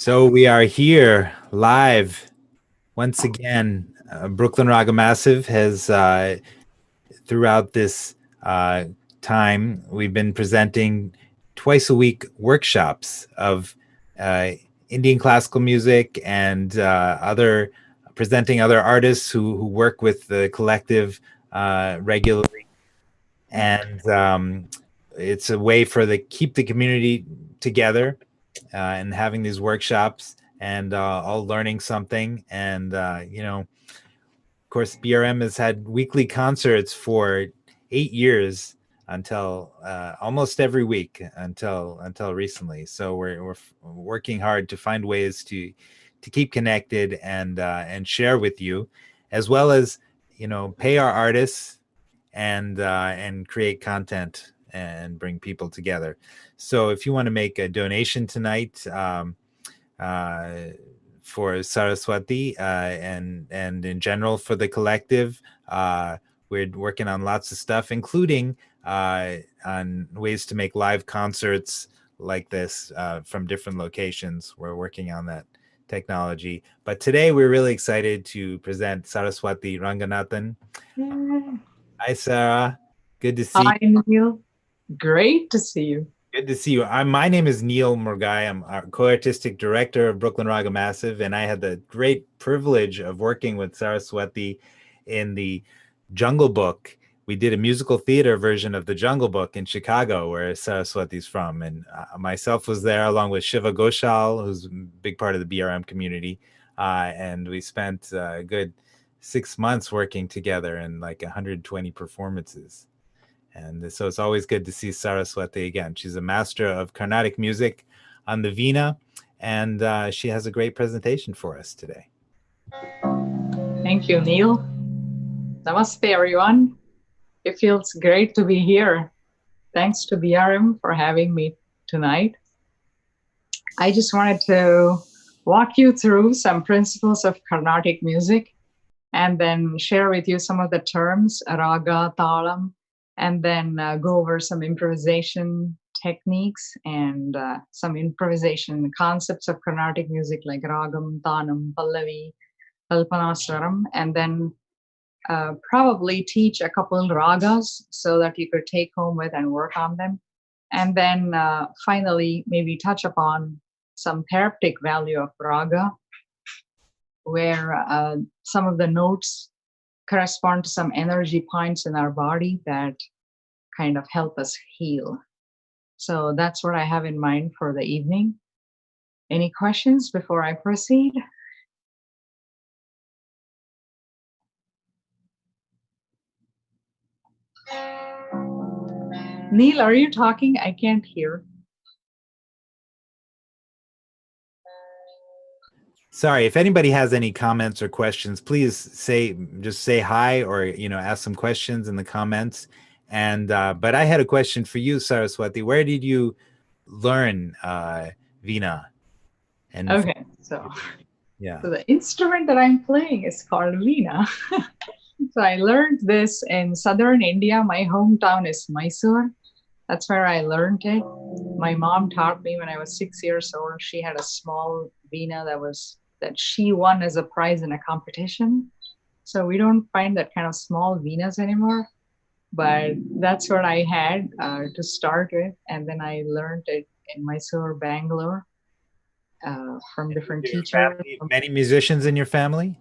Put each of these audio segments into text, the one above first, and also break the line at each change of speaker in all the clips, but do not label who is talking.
So we are here live once again. Brooklyn Raga Massive has, throughout this uh, time, we've been presenting twice a week workshops of uh, Indian classical music and presenting other artists who work with the collective regularly. And it's a way for keep the community together and having these workshops and all learning something. And of course, BRM has had weekly concerts for 8 years until almost every week until recently. So we're working hard to find ways to keep connected and share with you, as well as pay our artists and create content and bring people together. So if you want to make a donation tonight uh, for Saraswati and in general for the collective, we're working on lots of stuff, including on ways to make live concerts like this from different locations. We're working on that technology. But today we're really excited to present Saraswathi Ranganathan. Hi, Sarah. Good to see
Hi, Neil. Great to see you.
Good to see you. My name is Neil Murgai. I'm our co-artistic director of Brooklyn Raga Massive, and I had the great privilege of working with Saraswati in the Jungle Book. We did a musical theater version of the Jungle Book in Chicago, where Saraswati's from, and myself was there along with Shiva Ghoshal, who's a big part of the BRM community, and we spent a good 6 months working together and like 120 performances. And so it's always good to see Saraswati again. She's a master of Carnatic music on the Veena, and she has a great presentation for us today.
Thank you, Neil. Namaste, everyone. It feels great to be here. Thanks to BRM for having me tonight. I just wanted to walk you through some principles of Carnatic music and then share with you some of the terms, raga, talam, and then go over some improvisation techniques and some improvisation concepts of Carnatic music like ragam, tanam, pallavi, Kalpana Swaram, and then probably teach a couple ragas so that you could take home with and work on them. And then finally, maybe touch upon some therapeutic value of raga, where some of the notes correspond to some energy points in our body that kind of help us heal. So that's what I have in mind for the evening. Any questions before I proceed? Neil, are you talking? I can't hear.
Sorry, if anybody has any comments or questions, please just say hi or ask some questions in the comments. And but I had a question for you, Saraswati. Where did you learn Veena? And
Okay, so
yeah,
the instrument that I'm playing is called Veena. So I learned this in southern India. My hometown is Mysore. That's where I learned it. My mom taught me when I was 6 years old. She had a small Veena that she won as a prize in a competition. So we don't find that kind of small Veenas anymore. But that's what I had to start with. And then I learned it in Mysore, Bangalore, from different teachers.
Many musicians in your family?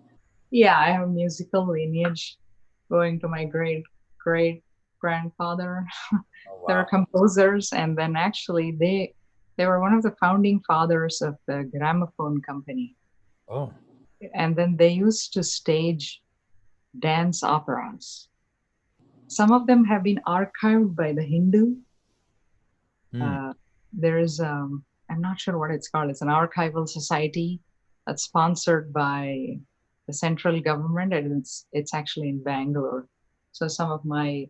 Yeah, I have a musical lineage going to my great grandfather.
Oh, wow.
They were composers, and then actually they were one of the founding fathers of the gramophone company.
Oh.
And then they used to stage dance operas. Some of them have been archived by the Hindu. There is I'm not sure what it's called. It's an archival society that's sponsored by the central government, and it's actually in Bangalore. So some of my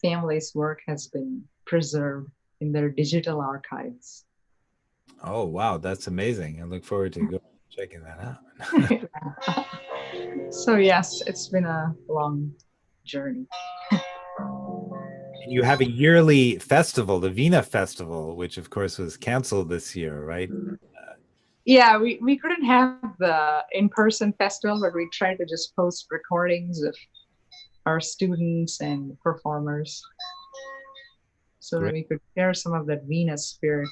family's work has been preserved in their digital archives.
Oh, wow, that's amazing. I look forward to checking that out.
So yes, it's been a long journey.
And you have a yearly festival, the Veena Festival, which of course was canceled this year, right?
Yeah, we couldn't have the in-person festival, but we tried to just post recordings of our students and performers so that
Great.
we could share some of that Veena spirit.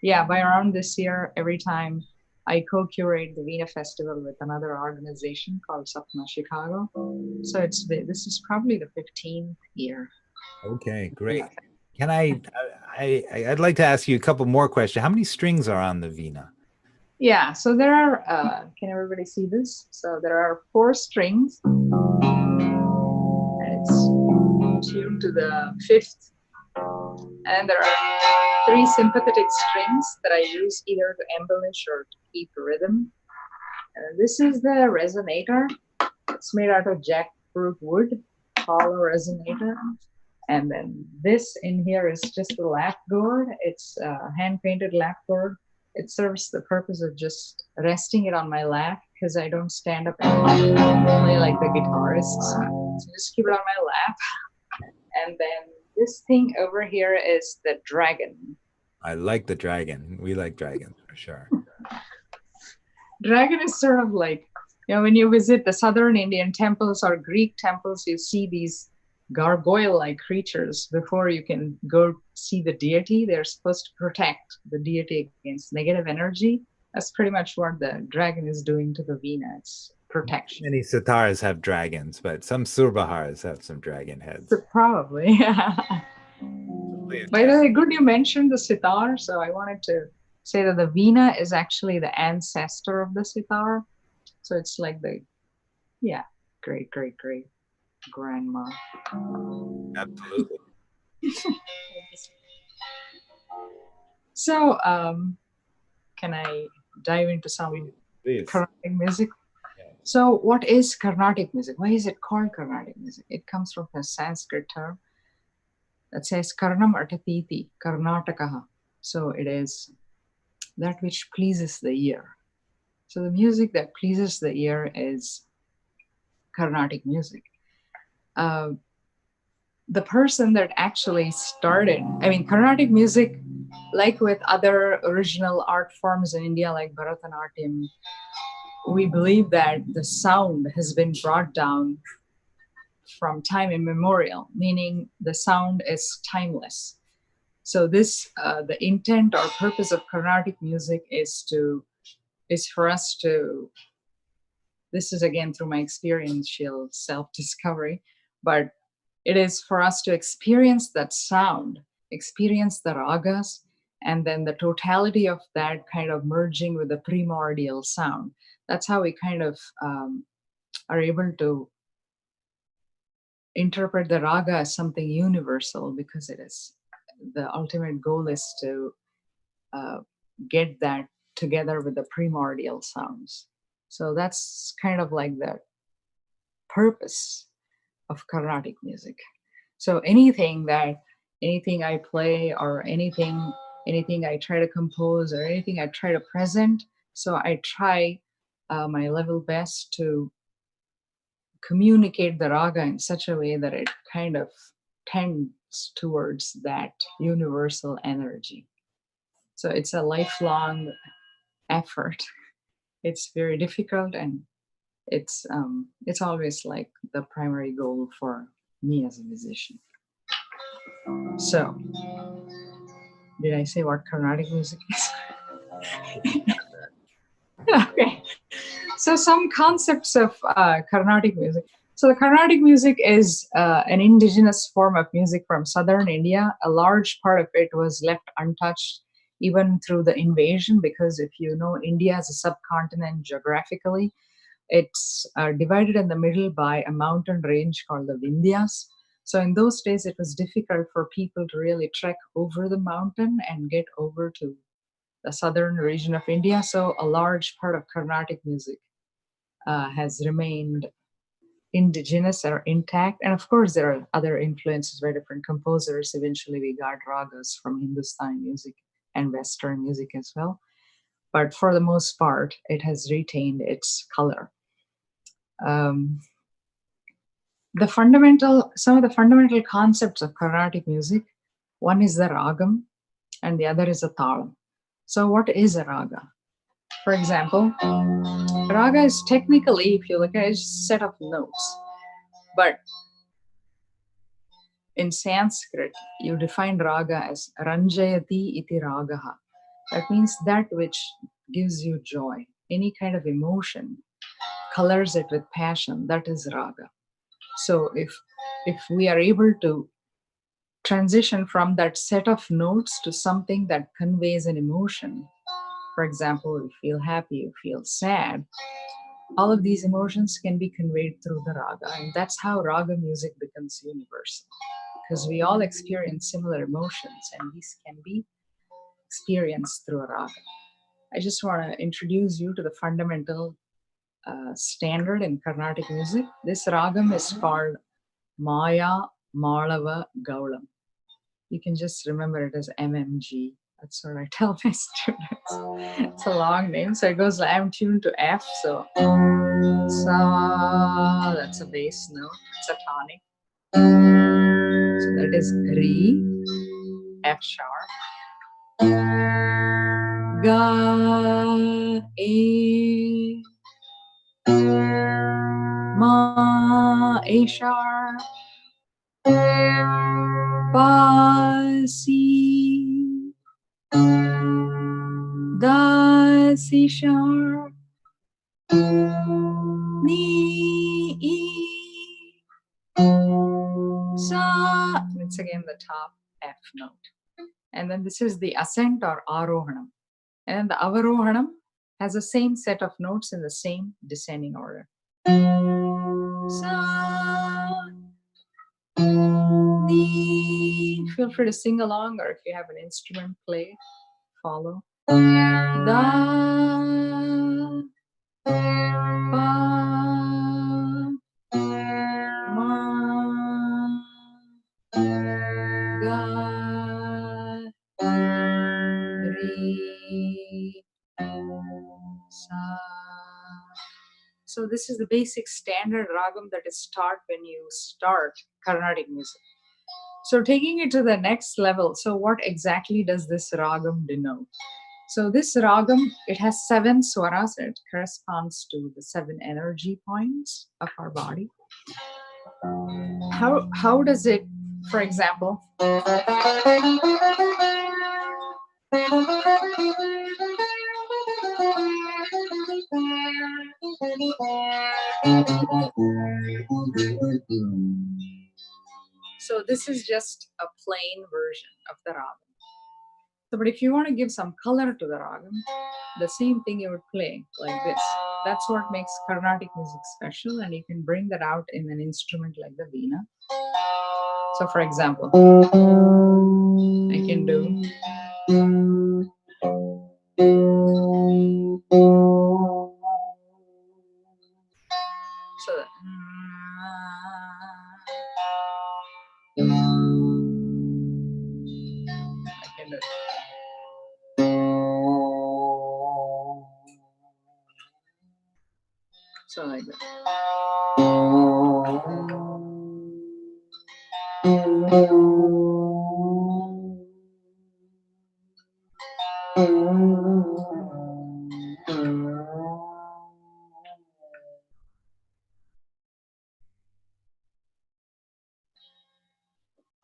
Yeah, by around this year, every time I co-curate the Veena Festival with another organization called Sapna Chicago. So this is probably the 15th year.
Okay, great. Can I'd like to ask you a couple more questions. How many strings are on the Veena?
Yeah, so there are, can everybody see this? So there are 4 strings, and it's tuned to the 5th. And there are 3 sympathetic strings that I use either to embellish or to keep rhythm. This is the resonator. It's made out of jackfruit wood, hollow resonator. And then this in here is just the lap gourd. It's a hand-painted lap gourd. It serves the purpose of just resting it on my lap because I don't stand up and play like the guitarists. So just keep it on my lap. And then this thing over here is the dragon.
I like the dragon. We like dragons for sure.
Dragon is sort of like, when you visit the southern Indian temples or Greek temples, you see these gargoyle-like creatures. Before you can go see the deity, they're supposed to protect the deity against negative energy. That's pretty much what the dragon is doing to the Veena. It's protection.
Many sitars have dragons, but some surbahars have some dragon heads.
So probably, yeah. By the way, good you mentioned the sitar. So I wanted to say that the Veena is actually the ancestor of the sitar. So it's like the, great grandma.
Absolutely.
So, can I dive into some Carnatic music?
Yeah.
So, what is Carnatic music? Why is it called Carnatic music? It comes from a Sanskrit term that says Karnam Artatiti, Karnataka. So, it is that which pleases the ear. So, the music that pleases the ear is Carnatic music. The person that actually started, Carnatic music, like with other original art forms in India, like Bharatanatyam, we believe that the sound has been brought down from time immemorial, meaning the sound is timeless. So this, the intent or purpose of Carnatic music is for us to, this is again through my experiential self-discovery, but it is for us to experience that sound, experience the ragas, and then the totality of that kind of merging with the primordial sound. That's how we kind of are able to interpret the raga as something universal, because it is, the ultimate goal is to get that together with the primordial sounds. So that's kind of like the purpose of Carnatic music. So anything I play, or anything I try to compose, or anything I try to present, so I try my level best to communicate the raga in such a way that it kind of tends towards that universal energy. So it's a lifelong effort. It's very difficult, and it's always like the primary goal for me as a musician. So, did I say what Carnatic music is? Okay. So some concepts of Carnatic music. So the Carnatic music is an indigenous form of music from southern India. A large part of it was left untouched even through the invasion, because if you know India as a subcontinent geographically, it's divided in the middle by a mountain range called the Vindhyas. So in those days, it was difficult for people to really trek over the mountain and get over to the southern region of India. So a large part of Carnatic music has remained indigenous or intact. And of course, there are other influences by different composers. Eventually, we got ragas from Hindustani music and Western music as well. But for the most part, it has retained its color. Some of the fundamental concepts of Carnatic music, one is the ragam and the other is a talam. So what is a raga? For example, raga is technically, if you look at it, it's a set of notes. But in Sanskrit, you define raga as ranjayati iti ragaha. That means that which gives you joy, any kind of emotion, colors it with passion. That is raga. So if we are able to transition from that set of notes to something that conveys an emotion, for example, you feel happy, you feel sad, all of these emotions can be conveyed through the raga, and that's how raga music becomes universal, because we all experience similar emotions and these can be experienced through a raga. I just want to introduce you to the fundamental standard in Carnatic music. This ragam is called Maya Malava Gaulam. You can just remember it as MMG. That's what I tell my students. It's a long name. So it goes, I'm tuned to F. So, sa, that's a bass note. It's a tonic. So that is Re, F sharp. Ga, A, Ma, A sharp. Ba, Si, Da, Si sharp. Ni, E, Sa. It's again the top F note. And then this is the ascent or arohanam. And then the avarohanam has the same set of notes in the same descending order. Sa, Ni. Feel free to sing along, or if you have an instrument, play, follow. Da, Ba, Ma, Ga, Re, Sa. So this is the basic standard ragam that is taught when you start Carnatic music. So taking it to the next level, so what exactly does this ragam denote? So this ragam, it has 7 swaras. It corresponds to the 7 energy points of our body. How does it, for example, so this is just a plain version of the ragam. So, but if you want to give some color to the ragam, the same thing you would play like this. That's what makes Carnatic music special, and you can bring that out in an instrument like the Veena. So, for example, I can do. So that, I can do. So like that.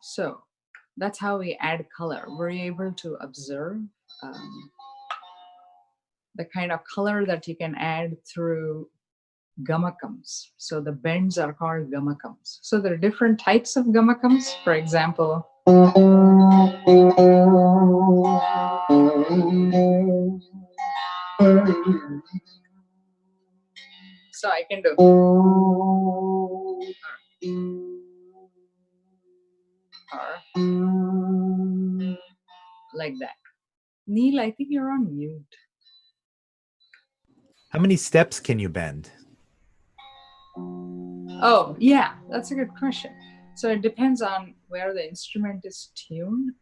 So that's how we add color. We're able to observe the kind of color that you can add through gammakams. So the bends are called gammakams. So there are different types of gammakams. For example, so I can do like that. Neil, I think you're on mute.
How many steps can you bend?
Oh, yeah, that's a good question. So it depends on where the instrument is tuned.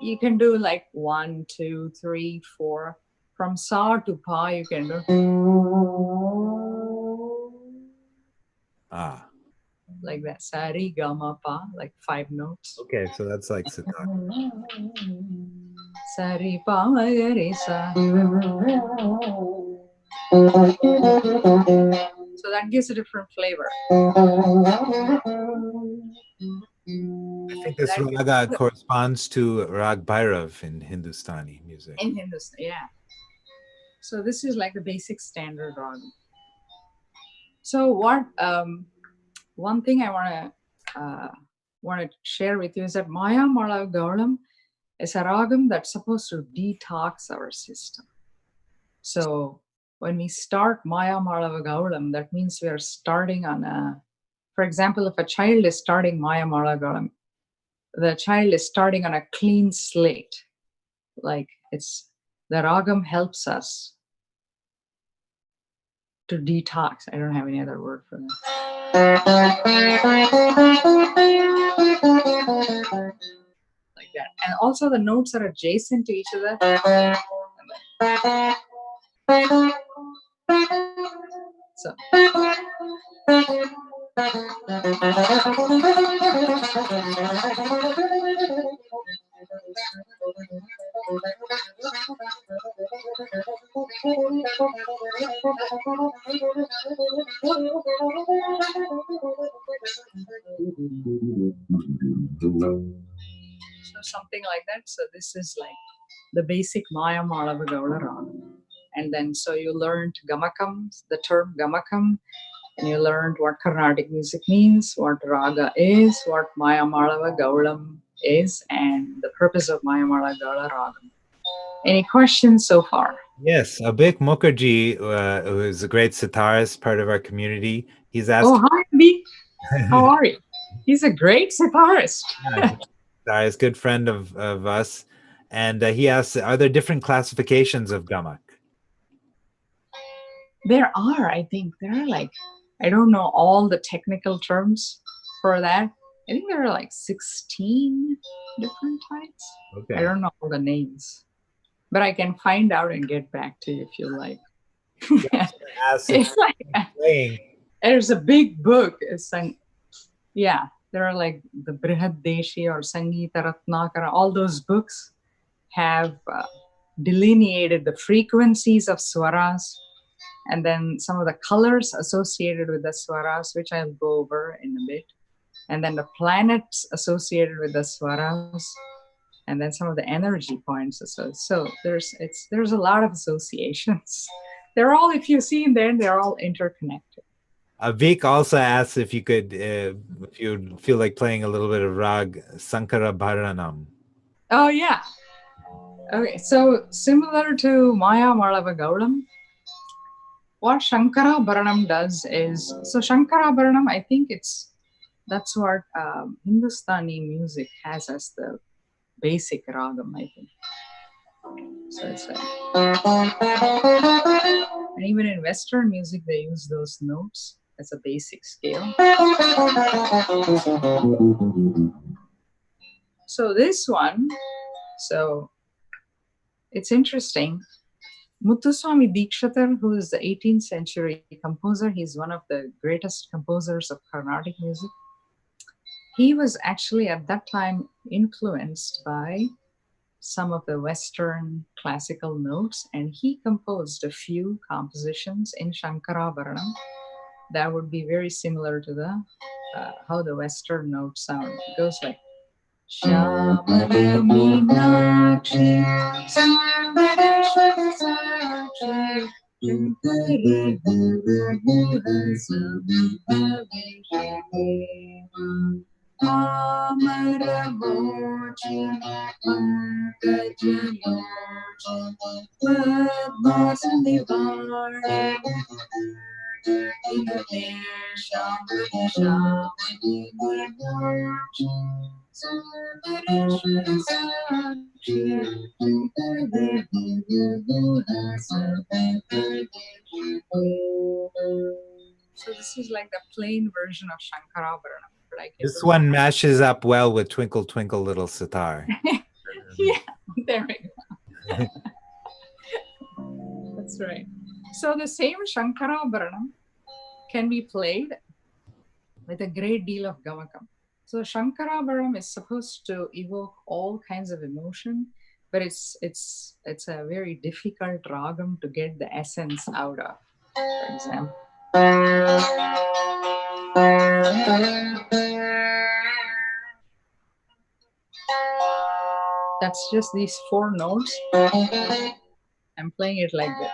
You can do like 1, 2, 3, 4. From sa to pa, you can do like that. Sa, re, ga, ma, pa, like 5 notes.
Okay, so that's like sitar.
Sari pa ma ga re sa. So that gives a different flavor.
I think this raga corresponds to Rag Bhairav in Hindustani music.
In Hindustan, yeah. So this is like the basic standard raga. So what? One thing I want to share with you is that Maya Mala Gaulam is a ragam that's supposed to detox our system. So when we start Maya Mala Gaulam, that means we are starting on a. For example, if a child is starting Maya Mala Gaulam, the child is starting on a clean slate. Like it's the ragam helps us to detox. I don't have any other word for that. Like that. And also the notes are adjacent to each other. So something like that. So this is like the basic Maya Malava Gaula Raga. And then so you learned Gammakam, the term Gammakam, and you learned what Carnatic music means, what Raga is, what Maya Malava Gaulam is, and the purpose of Maya Malava Gaula Raga. Any questions so far?
Yes, Abhik Mukherjee, who is a great sitarist, part of our community, he's asked.
Oh, hi, Abhi. How are you? He's a great sitarist.
He's a good friend of us. And he asks, are there different classifications of Gammak?
There are, I think. There are like, I don't know all the technical terms for that. I think there are like 16 different types. Okay. I don't know all the names. But I can find out and get back to you if you like. It's like there's a big book. It's like, yeah, there are like the Brihad Deshi or Sangeeta Ratnakara. All those books have delineated the frequencies of swaras and then some of the colors associated with the swaras, which I'll go over in a bit. And then the planets associated with the swaras. And then some of the energy points. So there's a lot of associations. They're all, if you see in there, they're all interconnected.
Vik also asks if you could, if you feel like playing a little bit of Rag Sankara Bharanam.
Oh yeah. Okay, so similar to Maya Malava Gaulam, what Shankara Bharanam does is, so Shankara Bharanam, I think that's what Hindustani music has as the basic ragam, I think. So it's like, and even in Western music, they use those notes as a basic scale. So this one, so it's interesting. Muthuswami Dikshatar, who is the 18th century composer, he's one of the greatest composers of Carnatic music. He was actually at that time influenced by some of the Western classical notes, and he composed a few compositions in Shankara Bharanam that would be very similar to the how the Western notes sound. It goes like Shamala Meenakshi Sambarashwara Sakshi Shankari Amaramochi Pankajalochi Padmasandivani Inadeshambari Shamani Gurnachi Sambarashwara Sakshi Shankari So this is like the plain version of Shankara Bharanam.
This one mashes up well with Twinkle Twinkle Little Sitar.
Yeah, there we go. That's right. So the same Shankara Bharanam can be played with a great deal of Gammakam. So Shankara Bharanam is supposed to evoke all kinds of emotion, but it's a very difficult ragam to get the essence out of. For example, that's just these 4 notes. I'm playing it like this.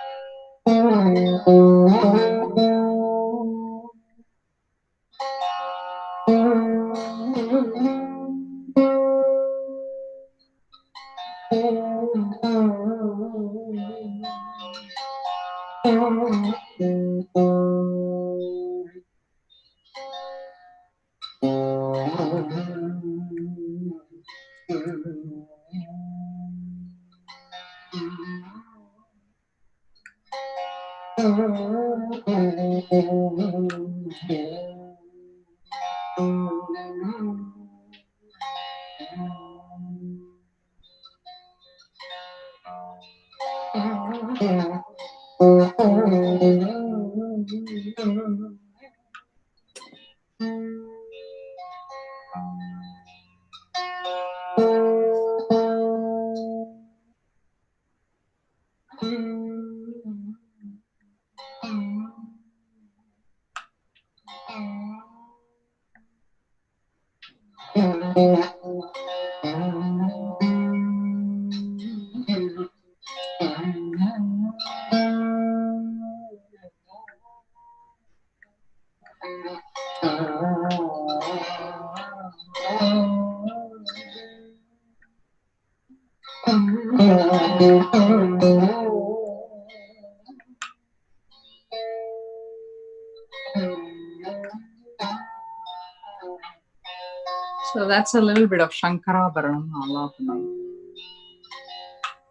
So that's a little bit of Shankarabaranam Alapane.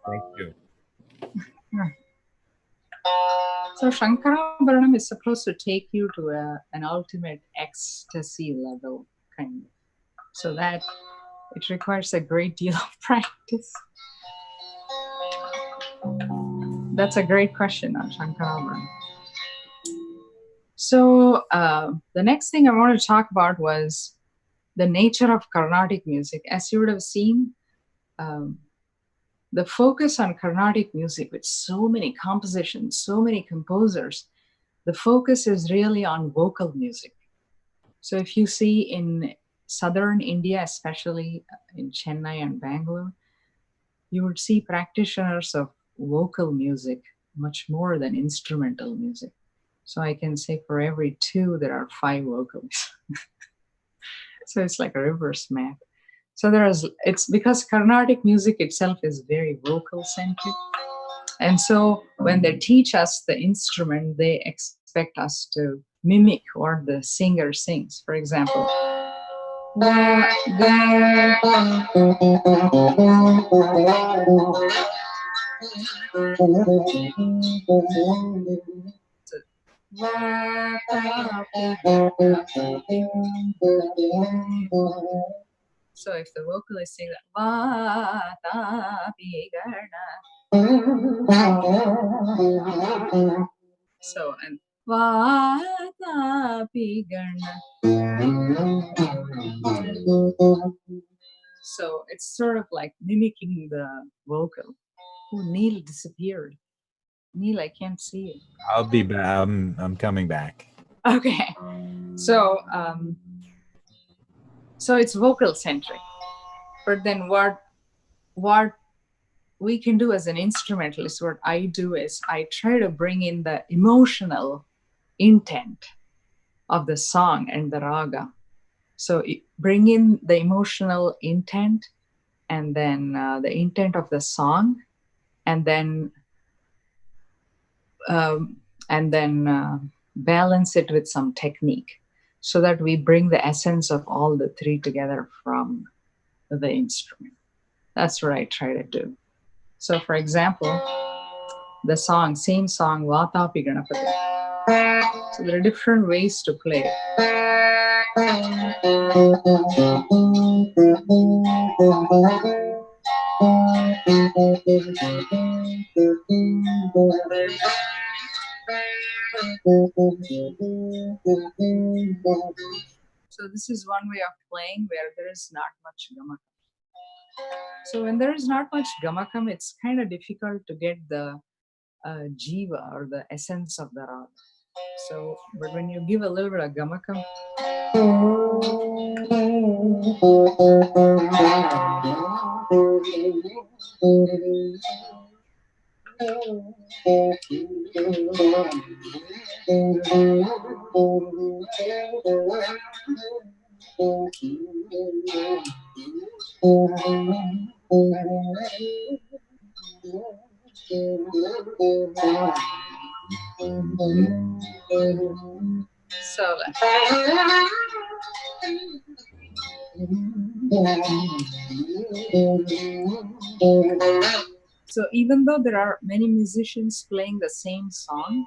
Thank you.
So Shankarabaranam is supposed to take you to an ultimate ecstasy level, kind of. So that it requires a great deal of practice. That's a great question on Shankarabaranam. So the next thing I wanted to talk about was the nature of Carnatic music. As you would have seen, the focus on Carnatic music with so many compositions, so many composers, the focus is really on vocal music. So if you see in southern India, especially in Chennai and Bangalore, you would see practitioners of vocal music much more than instrumental music. So I can say for every 2, there are 5 vocalists. So it's like a reverse math. So it's because Carnatic music itself is very vocal centric. And so when they teach us the instrument, they expect us to mimic what the singer sings. For example, so if the vocalist sings that, so and so it's sort of like mimicking the vocal. Oh, Neil disappeared. Neil, I can't see you.
I'll be back. I'm coming back.
Okay. So so it's vocal centric. But then what we can do as an instrumentalist, what I do is I try to bring in the emotional intent of the song and the raga. So bring in the emotional intent and then the intent of the song, and then balance it with some technique so that we bring the essence of all the 3 together from the instrument. That's what I try to do. So for example, the same song, Vatapi Ganapati. So there are different ways to play. So this is one way of playing where there is not much Gammak. So when there is not much gamakam, it's kind of difficult to get the jiva or the essence of the raga. So, but when you give a little bit of gamakam, so so even though there are many musicians playing the same song,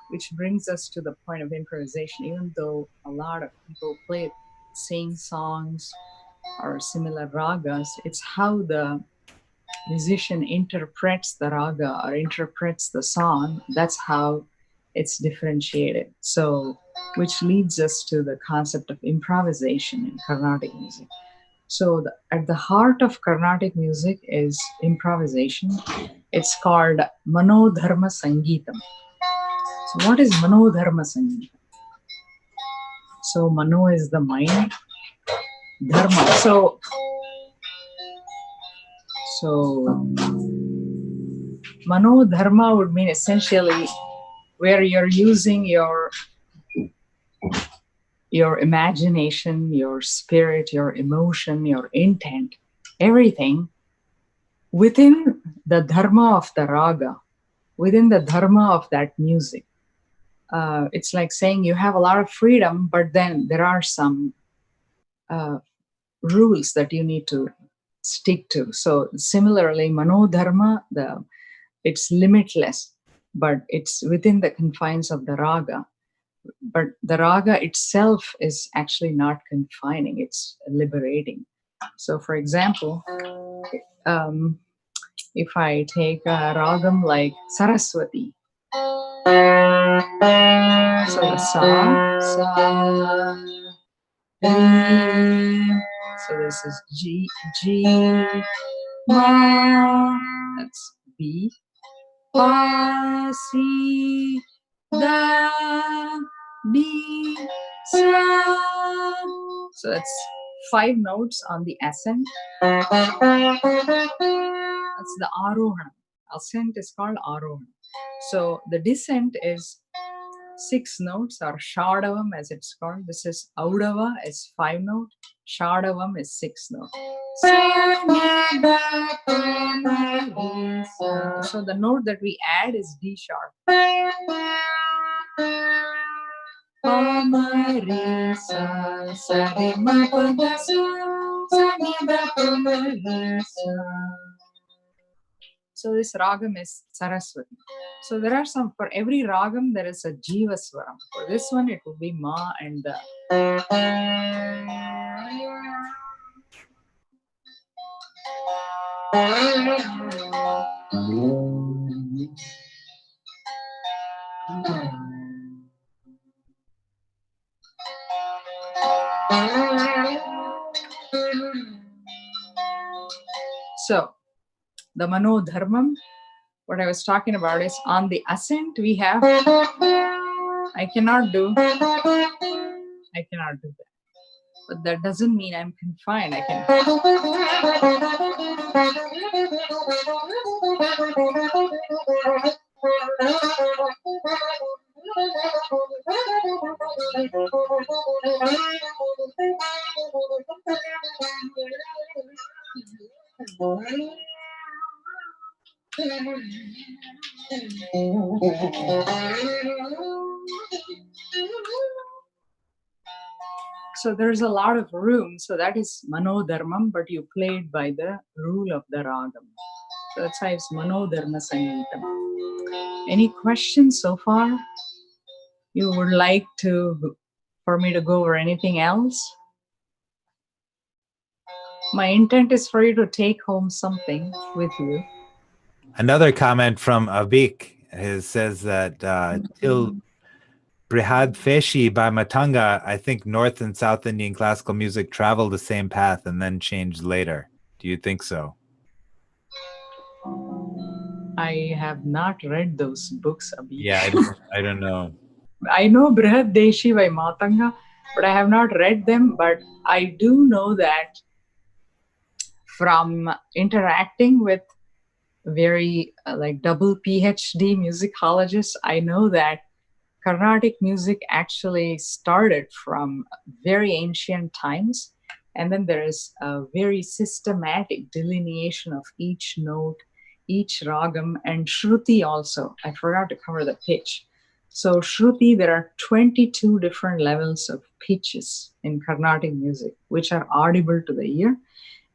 which brings us to the point of improvisation, even though a lot of people play same songs or similar ragas, it's how the musician interprets the raga or interprets the song. That's how it's differentiated. So, which leads us to the concept of improvisation in Carnatic music. So, at the heart of Carnatic music is improvisation. It's called Manodharma Sangeetam. So, what is Manodharma Sangeetam? So, Mano is the mind, Dharma. So Mano Dharma would mean essentially where you're using your imagination, your spirit, your emotion, your intent, everything within the dharma of the raga, within the dharma of that music. It's like saying you have a lot of freedom, but then there are some rules that you need to stick to. So similarly, Manodharma, it's limitless, but it's within the confines of the raga. But the raga itself is actually not confining, it's liberating. So for example, if I take a ragam like Saraswathi, so the sa, so this is G, ma, that's B, pa, si, da, di, sa. So that's 5 notes on the ascent. That's the arohana. Ascent is called arohana. So the descent is 6 notes, or shadavam as it's called. This is audava is 5 note, shadavam is 6 note. So the note that we add is D sharp. So this ragam is Saraswati. So there are some, for every ragam there is a jiva swaram. For this one it will be ma and the. So the Manodharmam, what I was talking about is on the ascent we have, I cannot do that. But that doesn't mean I'm confined. I can. So there's a lot of room. So that is Manodharmam, but you played by the rule of the ragam. So that's why it's Manodharma Sangeetam. Any questions so far? You would like for me to go over anything else? My intent is for you to take home something with you.
Another comment from Avik says that till Brihad Feshi by Matanga, I think North and South Indian classical music travel the same path and then change later. Do Do you think so?
I have not read those books, Abhi.
Yeah, I don't know.
I know Brihad Deshi by Matanga, but I have not read them. But I do know that from interacting with very like double PhD musicologists, I know that Carnatic music actually started from very ancient times. And then there is a very systematic delineation of each note, each ragam, and shruti also. I forgot to cover the pitch. So, shruti, there are 22 different levels of pitches in Carnatic music, which are audible to the ear.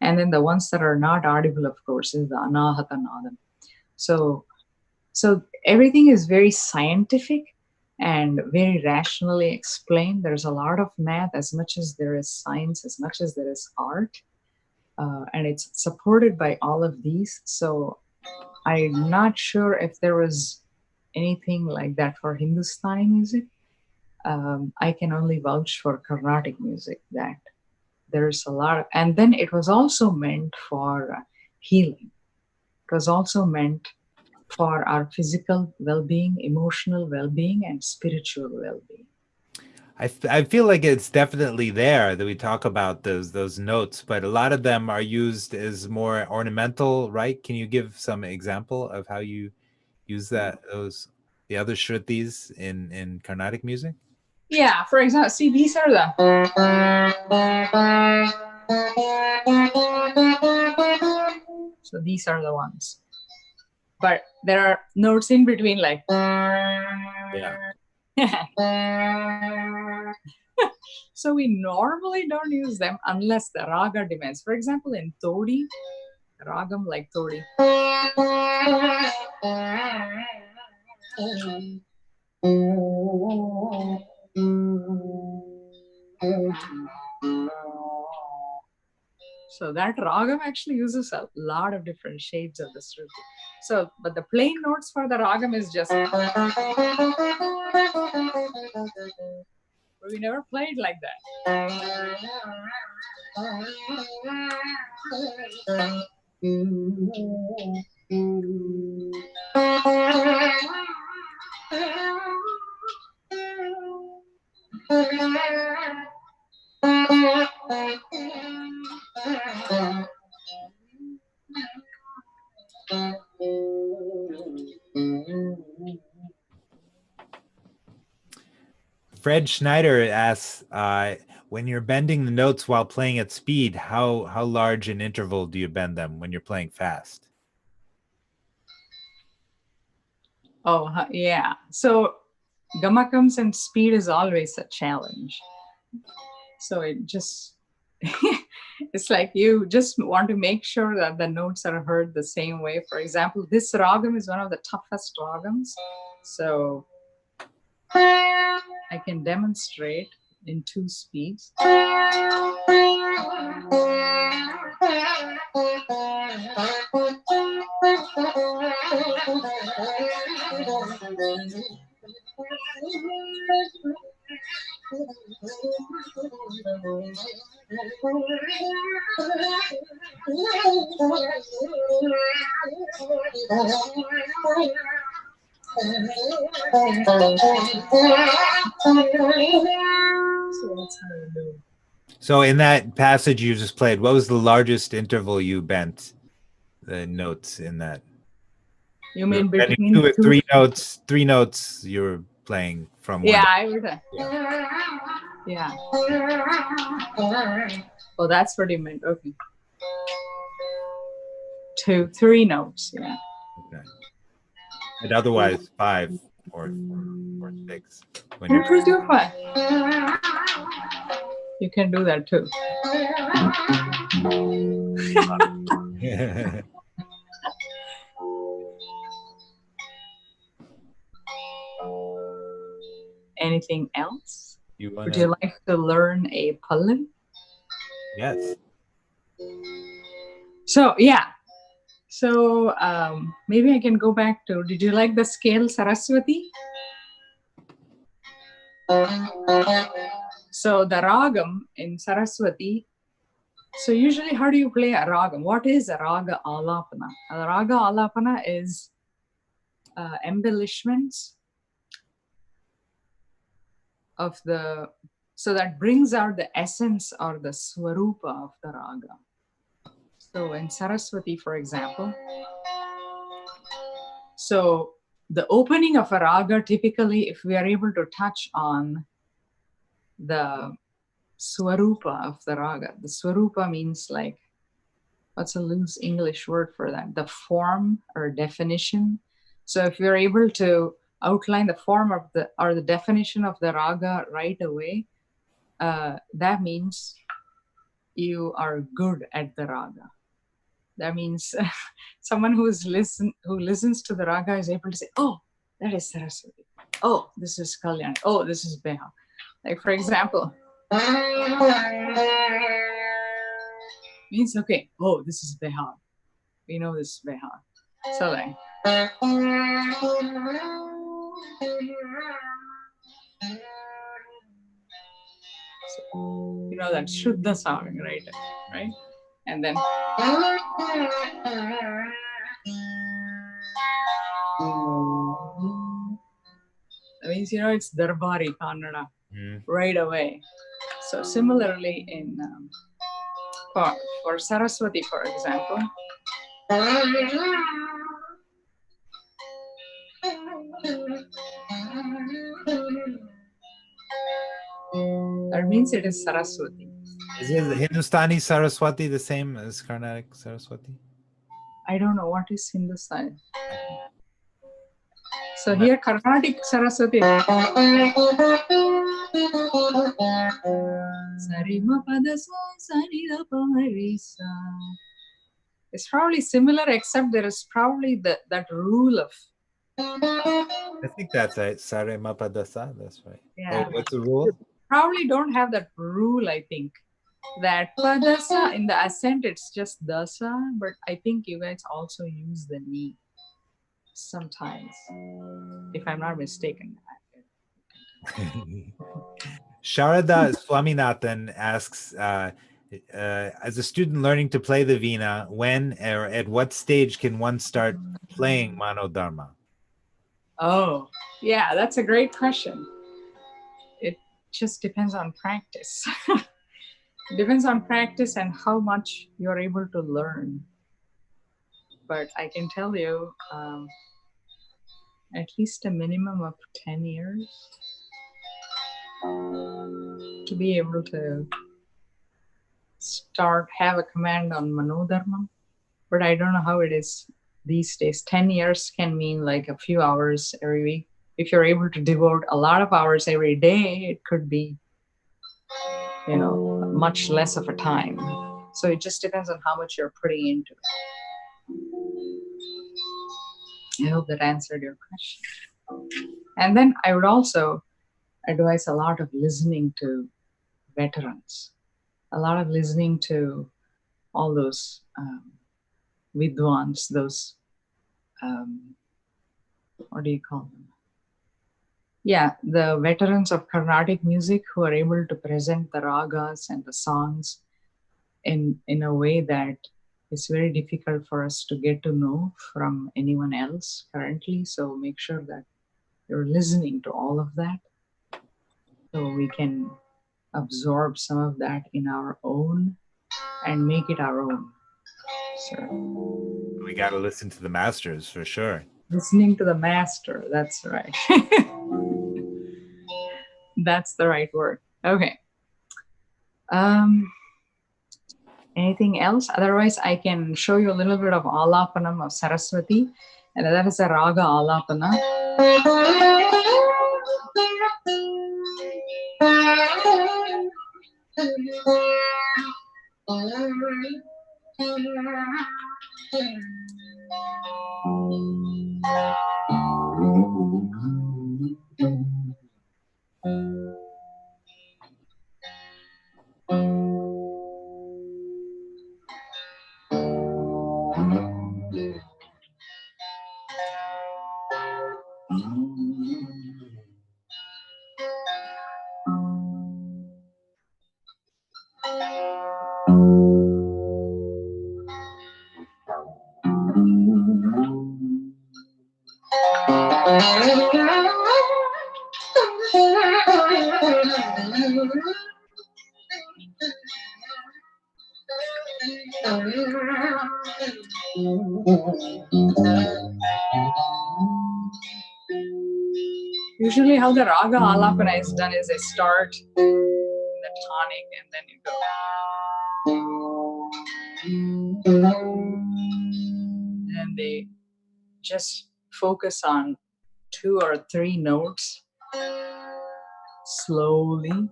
And then the ones that are not audible, of course, is the anahata nadam. So everything is very scientific and very rationally explained. There's a lot of math as much as there is science, as much as there is art. And it's supported by all of these. So I'm not sure if there was anything like that for Hindustani music. I can only vouch for Carnatic music that there's a lot. And then it was also meant for healing. It was also meant for our physical well-being, emotional well-being, and spiritual well-being.
I feel like it's definitely there that we talk about those notes, but a lot of them are used as more ornamental, right? Can you give some example of how you use the other shrutis in Carnatic music?
Yeah, for example, see, these are the. So these are the ones. But there are notes in between, like.
Yeah.
So we normally don't use them unless the raga demands. For example, in Todi, ragam like Todi. So that ragam actually uses a lot of different shades of the shruti. So, but the plain notes for the ragam is just. We never played like that.
Fred Schneider asks, when you're bending the notes while playing at speed, how large an interval do you bend them when you're playing fast?
Oh, yeah. So gammakams and speed is always a challenge. So it just, it's like you just want to make sure that the notes are heard the same way. For example, this ragam is one of the toughest ragams. So I can demonstrate in 2 speeds.
So in that passage you just played, what was the largest interval you bent the notes in that?
You mean between
2 or 3 notes? 3 notes you're playing from one.
Yeah, I would. Yeah. Oh, that's what you meant. Okay. 2, 3 notes. Yeah.
Okay. And otherwise 5 or 6 when
You can do 5. You can do that too. Anything else? Would you like to learn a pallavi?
Yes.
So, yeah. So, maybe I can go back to, did you like the scale Saraswati? So, the ragam in Saraswati So usually, how do you play a raga? What is a raga alapana? A raga alapana is embellishments of the, so that brings out the essence or the swarupa of the raga. So in Saraswati, for example, so the opening of a raga, typically, if we are able to touch on the swarupa of the raga, the swarupa means like, what's a loose English word for that? The form or definition. So if you're able to outline the form of the or the definition of the raga right away, that means you are good at the raga. That means someone who listens to the raga is able to say, "Oh, that is Saraswati. Oh, this is Kalyan. Oh, this is Beha." Like for example, means okay. Oh, this is Beha. We know this is Beha. So like. You know that Shuddha song, right? Right? And then that means, you know, it's Darbari Kannada right away. So similarly in for Saraswati, for example, that means it is Saraswati.
Is it Hindustani Saraswati the same as Carnatic Saraswati?
I don't know what is Hindustani. So here Carnatic Saraswati. It's probably similar, except there is probably that rule of.
I think that's right. Sare Mapadasa. That's right.
Yeah.
Oh, what's the rule?
Probably don't have that rule, I think. That padasa in the ascent, it's just dasa, but I think you guys also use the knee sometimes, if I'm not mistaken.
Sharada Swaminathan asks, as a student learning to play the Veena, when or at what stage can one start playing Manodharma?
Oh, yeah, that's a great question. It just depends on practice. It depends on practice and how much you're able to learn. But I can tell you, at least a minimum of 10 years to be able to have a command on Manodharma. But I don't know how it is these days. 10 years can mean like a few hours every week. If you're able to devote a lot of hours every day, it could be, you know, much less of a time. So it just depends on how much you're putting into it. I hope that answered your question. And then I would also advise a lot of listening to veterans, a lot of listening to all those vidwans, those, what do you call them? Yeah, the veterans of Carnatic music who are able to present the ragas and the songs in a way that is very difficult for us to get to know from anyone else currently. So make sure that you're listening to all of that so we can absorb some of that in our own and make it our own. So
We got to listen to the masters for sure.
Listening to the master, that's right. That's the right word. Okay. Anything else? Otherwise, I can show you a little bit of Alapanam of Saraswati, and that is a Raga Alapana. Usually how the Raga Alapana is done is they start in the tonic and then you go. And they just focus on 2 or 3 notes slowly.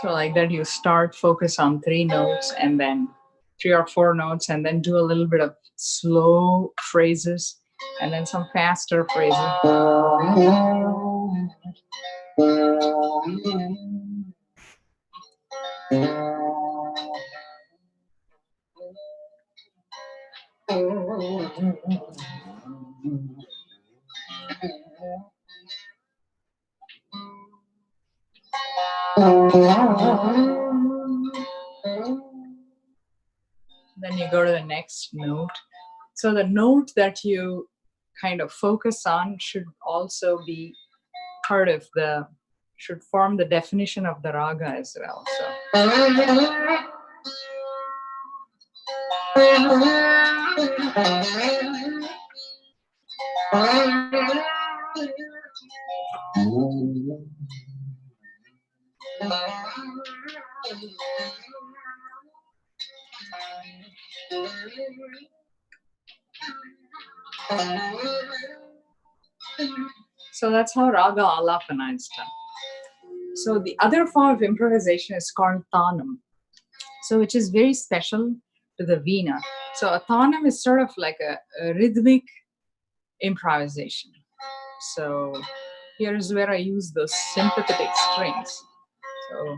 So like that you start, focus on 3 notes and then 3 or 4 notes and then do a little bit of slow phrases and then some faster phrases. Then you go to the next note. So the note that you kind of focus on should also be part of the, should form the definition of the raga as well. So that's how Raga Alapana is done. So the other form of improvisation is called Tanam, so which is very special to the Veena. So a Tanam is sort of like a rhythmic improvisation. So here is where I use those sympathetic strings. So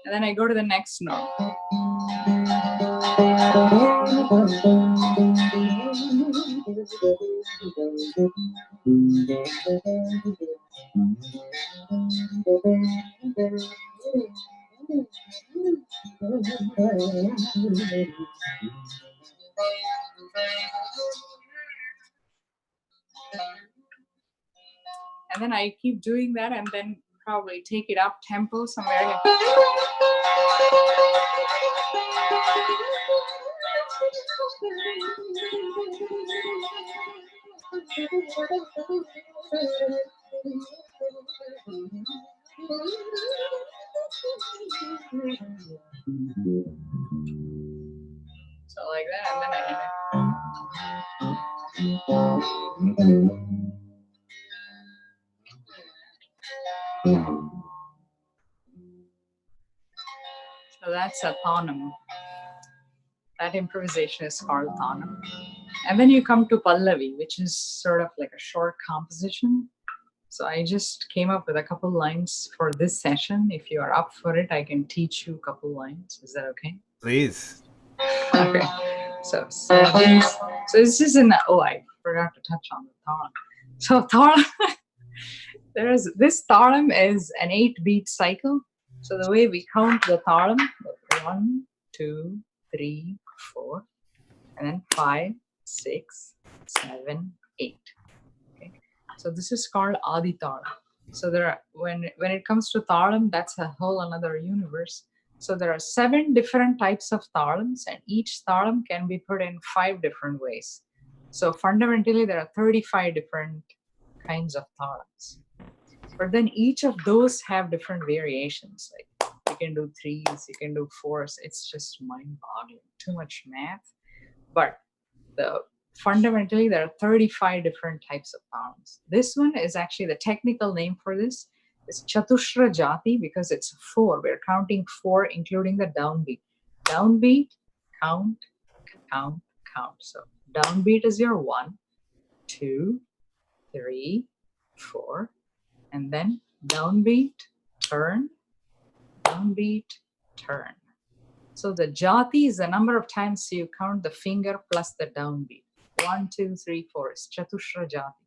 and then I go to the next note. And then I keep doing that and then probably take it up tempo somewhere here. So like that, and then I hit it. So that's a Tanam. That improvisation is called Tanam. And then you come to Pallavi, which is sort of like a short composition. So I just came up with a couple lines for this session. If you are up for it, I can teach you a couple lines. Is that okay?
Please.
Okay. So, sadis, So this is I forgot to touch on the talam. So talam, this talam is an 8-beat cycle. So the way we count the talam, 1, 2, 3, 4, and then 5, 6, 7, 8. Okay. So this is called Adi Talam. So there are, when it comes to talam, that's a whole another universe. So there are 7 different types of talams, and each talam can be put in 5 different ways. So fundamentally, there are 35 different kinds of talams. But then each of those have different variations. Like you can do 3s, you can do 4s. It's just mind-boggling, too much math. But fundamentally, there are 35 different types of talams. This one is actually the technical name for this. It's Chatushra Jati because it's 4. We're counting 4, including the downbeat. Downbeat, count, count, count. So downbeat is your 1, 2, 3, 4, and then downbeat, turn, downbeat, turn. So the jati is the number of times you count the finger plus the downbeat. 1, 2, 3, 4 is Chatushra Jati.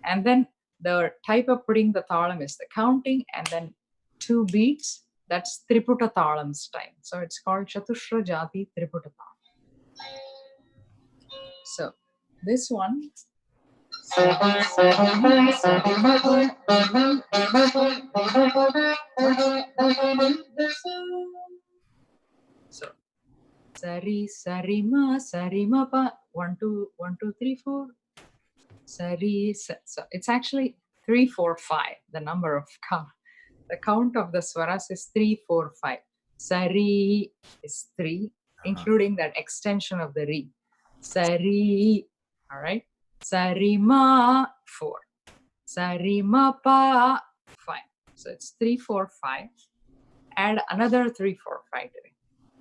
And then the type of putting the talam is the counting, and then 2 beats, that's Triputa Talam's time. So it's called Chatushra Jati Triputa Talam. So this one. So sari ma pa 1 2 1 2 3 4 sari. So it's actually 3 4 5. The number of count. The count of the swaras is 3 4 5. Sari is 3, including that extension of the ri. Sari, all right. Sari ma 4. Sari ma pa 5. So it's 3 4 5. Add another 3 4 5 to it.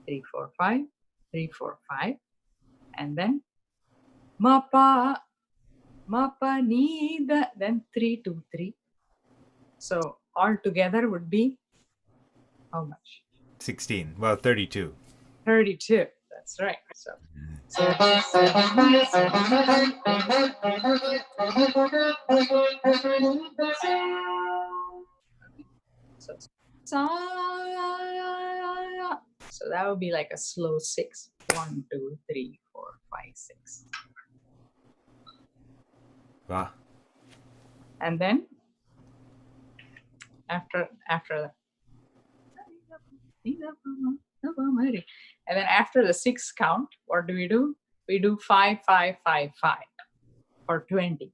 3 4 5, 3 4 5, and then ma pa ni da, then 3 2 3. So all together would be how much?
16. Well, 32.
32. That's right. So that would be like a slow 6. 1 2 3 4 5 6.
Wow.
And then after that, and then after the 6 count, what do? We do 5 5 5 5 or 20.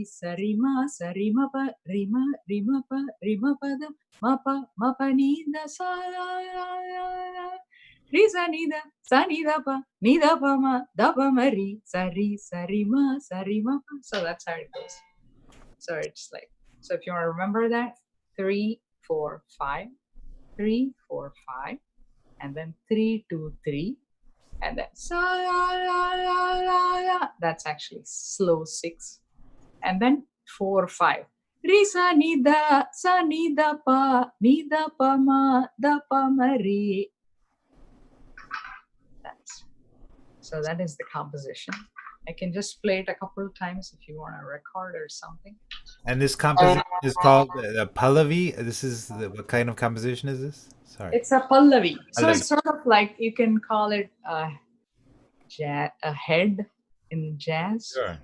Sari ma pa rima pa da ma pa ni da sa ri sa ni da pa ma da pa ma ri sari ma pa. So that's how it goes. So it's like, so if you want to remember that, 3 4 5, 3 4 5, and then 3 2 3, and then sa that's actually slow 6. And then 4 5. Ri sa ni da pa ma da pa ma ri. So that is the composition. I can just play it a couple of times if you want to record or something.
And this composition is called the Pallavi. This is what kind of composition is this? Sorry.
It's a Pallavi. So it's sort of like, you can call it a head in jazz.
Sure.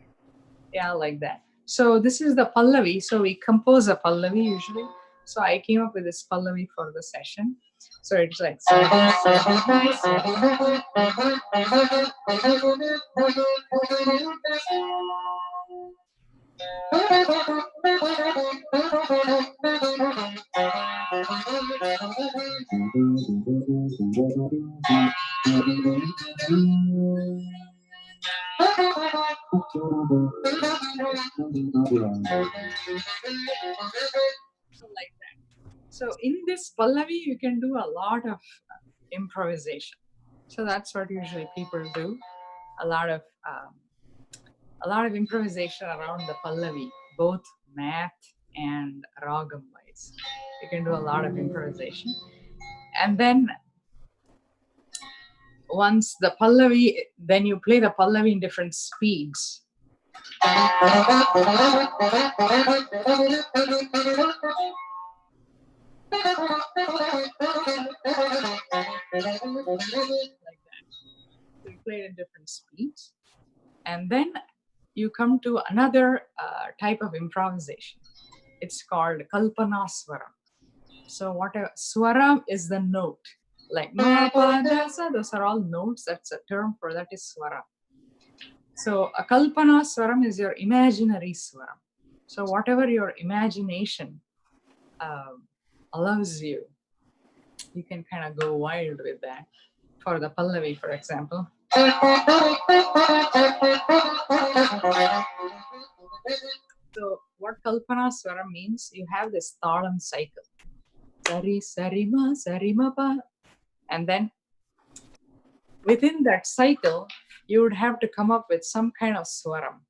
Yeah, like that. So this is the Pallavi. So we compose a Pallavi usually. So I came up with this Pallavi for the session. So it's like. Like that. So in this Pallavi, you can do a lot of improvisation. So that's what usually people do. A lot of improvisation around the pallavi, both math and ragam wise. You can do a lot of improvisation. And then once the pallavi, then you play the pallavi in different speeds. Like that. So you play it in different speeds. And then you come to another type of improvisation. It's called Kalpana Swaram. So whatever swaram is the note, like ma pa da sa, those are all notes. That's a term for that is swaram. So a Kalpana Swaram is your imaginary swaram. So whatever your imagination allows you, you can kind of go wild with that. For the pallavi, for example. So what Kalpana Swaram means, you have this talam cycle. Sari, sarima, sarima pa. And then within that cycle, you would have to come up with some kind of swaram.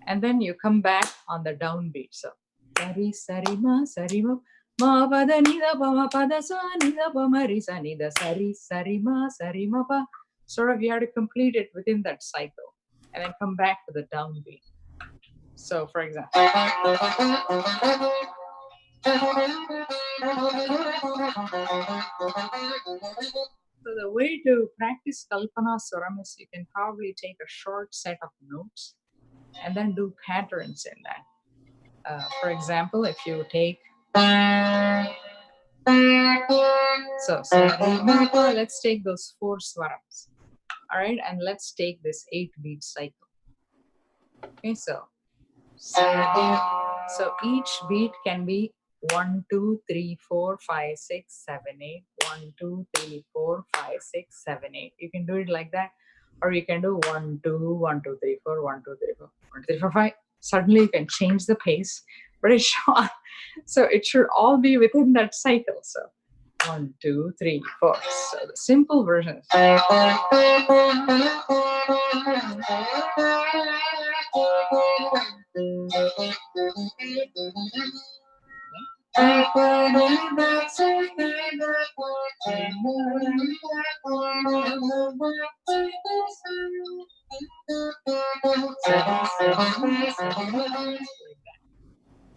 And then you come back on the downbeat. So sari, sarima, sarima. Ma pada nida pa ma pada sa nida pa ma ri sa nida sari sarima sarima pa. Sort of you have to complete it within that cycle and then come back to the downbeat. So for example, so the way to practice Kalpana Swaram is you can probably take a short set of notes and then do patterns in that. For example, if you take so let's take those 4 swarams. All right, and let's take this 8-beat cycle. Okay, so each beat can be 1, 2, 3, 4, 5, 6, 7, 8. 1, 2, 3, 4, 5, 6, 7, 8. You can do it like that, or you can do 1, 2, 1, 2, 3, 4, 1, 2, 3, 4, 1, 2, 3, 4, 5. Suddenly you can change the pace, but it's short. So it should all be within that cycle. So 1, 2, 3, 4. So the simple version is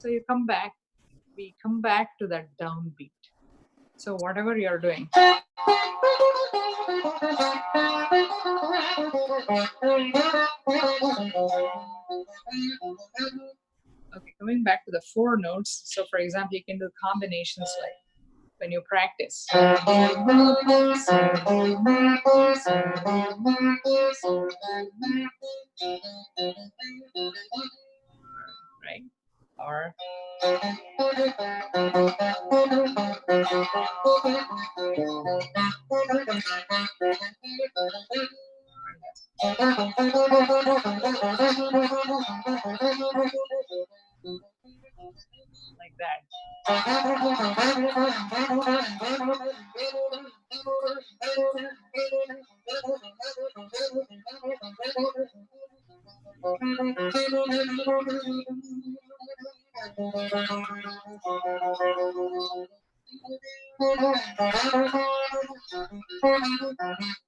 so you come back, we come back to that downbeat. So whatever you're doing. Okay, coming back to the 4 notes. So for example, you can do combinations like when you practice. Right? Or like that.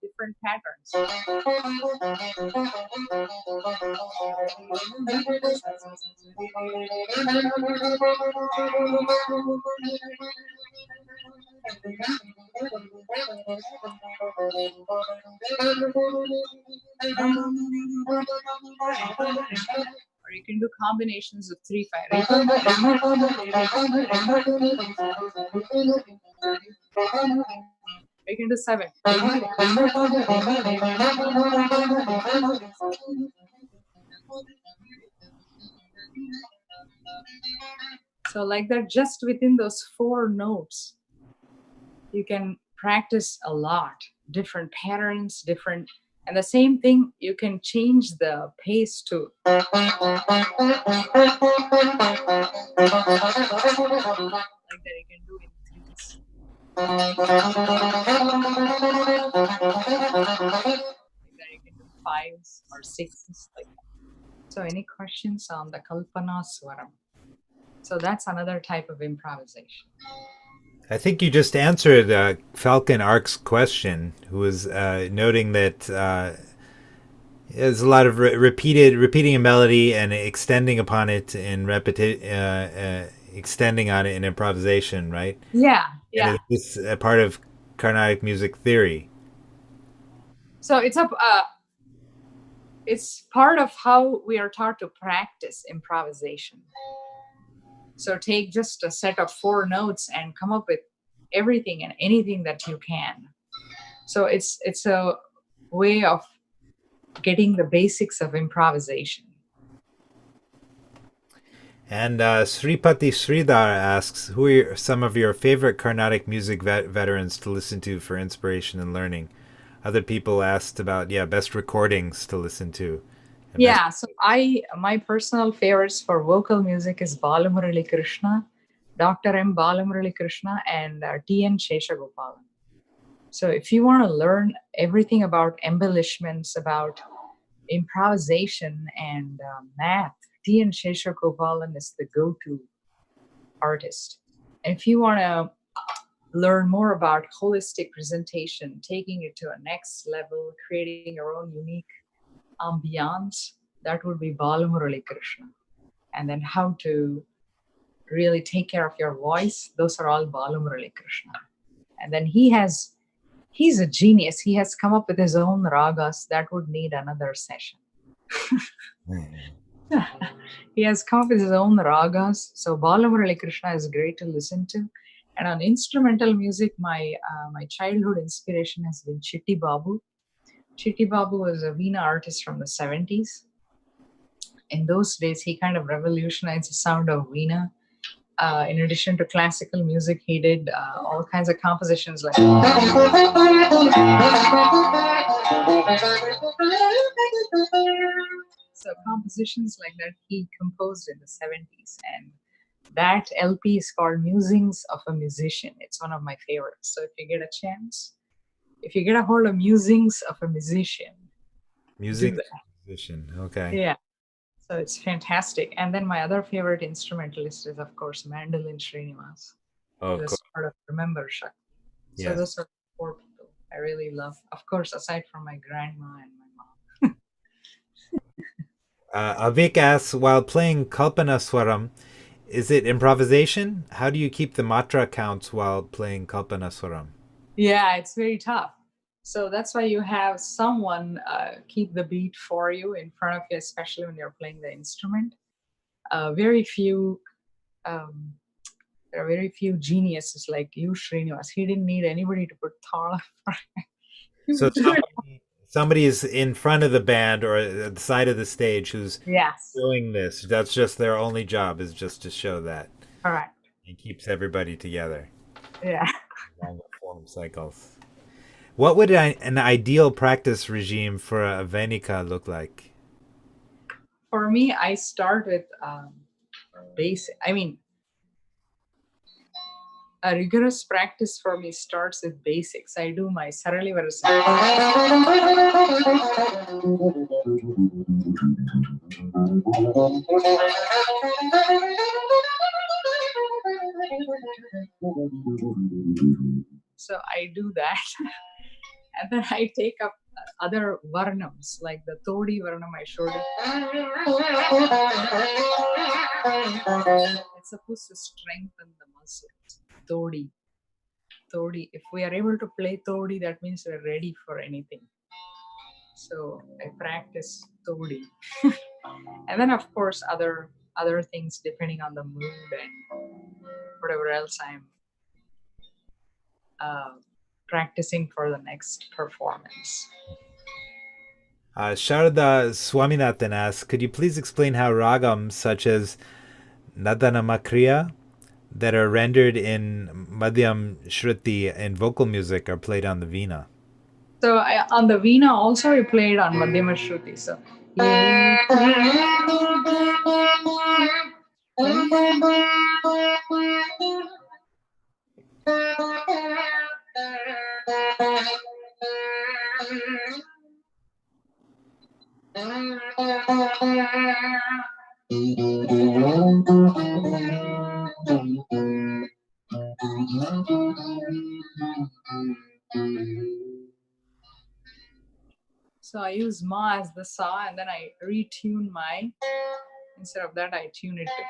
Different patterns. Or you can do combinations of 3, 5. You can do 7. So like that, just within those 4 notes, you can practice a lot, different patterns, different, and the same thing, you can change the pace too. Like that you can do in 3s. You can do fives or sixes like that. So any questions on the Kalpana Swaram? So that's another type of improvisation.
I think you just answered Falcon Ark's question, who was noting that there's a lot of repeating a melody and extending upon it in extending on it in improvisation, right?
Yeah, yeah.
And is this a part of Carnatic music theory?
So it's part of how we are taught to practice improvisation. So take just a set of 4 notes and come up with everything and anything that you can. So it's a way of getting the basics of improvisation.
And Sripati Sridhar asks, who are some of your favorite Carnatic music veterans to listen to for inspiration and learning? Other people asked about, best recordings to listen to.
Yeah, so my personal favorites for vocal music is Balamurali Krishna, Dr. M. Balamurali Krishna, and T.N. Sheshagopalan. So if you want to learn everything about embellishments, about improvisation and math, T.N. Sheshagopalan is the go-to artist. And if you want to learn more about holistic presentation, taking it to a next level, creating your own unique ambiance, that would be Balamurali Krishna. And then how to really take care of your voice, those are all Balamurali Krishna. And then he's a genius. He has come up with his own ragas that would need another session. He has come up with his own ragas. So Balamurali Krishna is great to listen to. And on instrumental music, my childhood inspiration has been Chitti Babu. Chitti Babu was a Veena artist from the 70s. In those days, he kind of revolutionized the sound of Veena. In addition to classical music, he did all kinds of compositions like so compositions like that he composed in the 70s, and that LP is called Musings of a Musician. It's one of my favorites. So if you get a chance, if you get a hold of Musings of a Musician,
musician, okay,
yeah. So it's fantastic. And then my other favorite instrumentalist is, of course, Mandolin Srinivas.
Oh,
That's part of Remember Shakti. So
yes.
those are 4 people I really love. Of course, aside from my grandma and my mom.
Avik asks, while playing Kalpana Swaram, is it improvisation? How do you keep the matra counts while playing Kalpana Swaram?
Yeah, it's very tough. So that's why you have someone keep the beat for you in front of you, especially when you're playing the instrument. Very few, there are very few geniuses like you, Srinivas. He didn't need anybody to put thala.
So somebody is in front of the band or at the side of the stage who's doing this. That's just their only job, is just to show that.
Correct.
It keeps everybody together.
Yeah.
Long form cycles. What would an ideal practice regime for a Venika look like?
For me, I start with basic. I mean, a rigorous practice for me starts with basics. I do my Sarali Varasa. So I do that. And then I take up other varnams, like the Todi varnam I showed it. It's supposed to strengthen the muscles. Todi. Todi. If we are able to play Todi, that means we're ready for anything. So I practice Todi. And then, of course, other things depending on the mood and whatever else I'm practicing for the next performance.
Sharada Swaminathan asks, could you please explain how ragams such as Nadanamakriya that are rendered in Madhyam Shruti in vocal music are played on the Veena?
So on the Veena also we played on Madhyama Shruti. So So I use ma as the sa, and then I retune my. Instead of that, I tune it to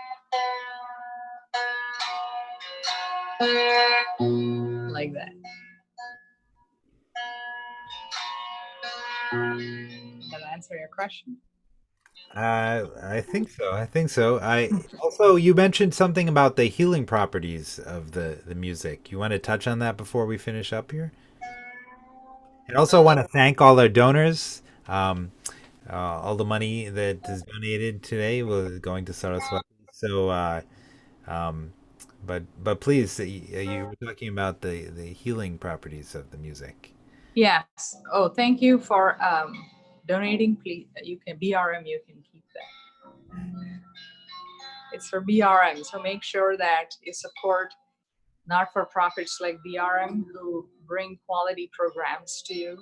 like that. Does that answer your question?
I think so. I think so. I also, you mentioned something about the healing properties of the music. You want to touch on that before we finish up here? And also want to thank all our donors. All the money that is donated today was going to Saraswati. So, um, but please, you were talking about the healing properties of the music.
Yes. Oh, thank you for donating. Please, you can BRM. You can keep that. It's for BRM. So make sure that you support not-for-profits like BRM who bring quality programs to you.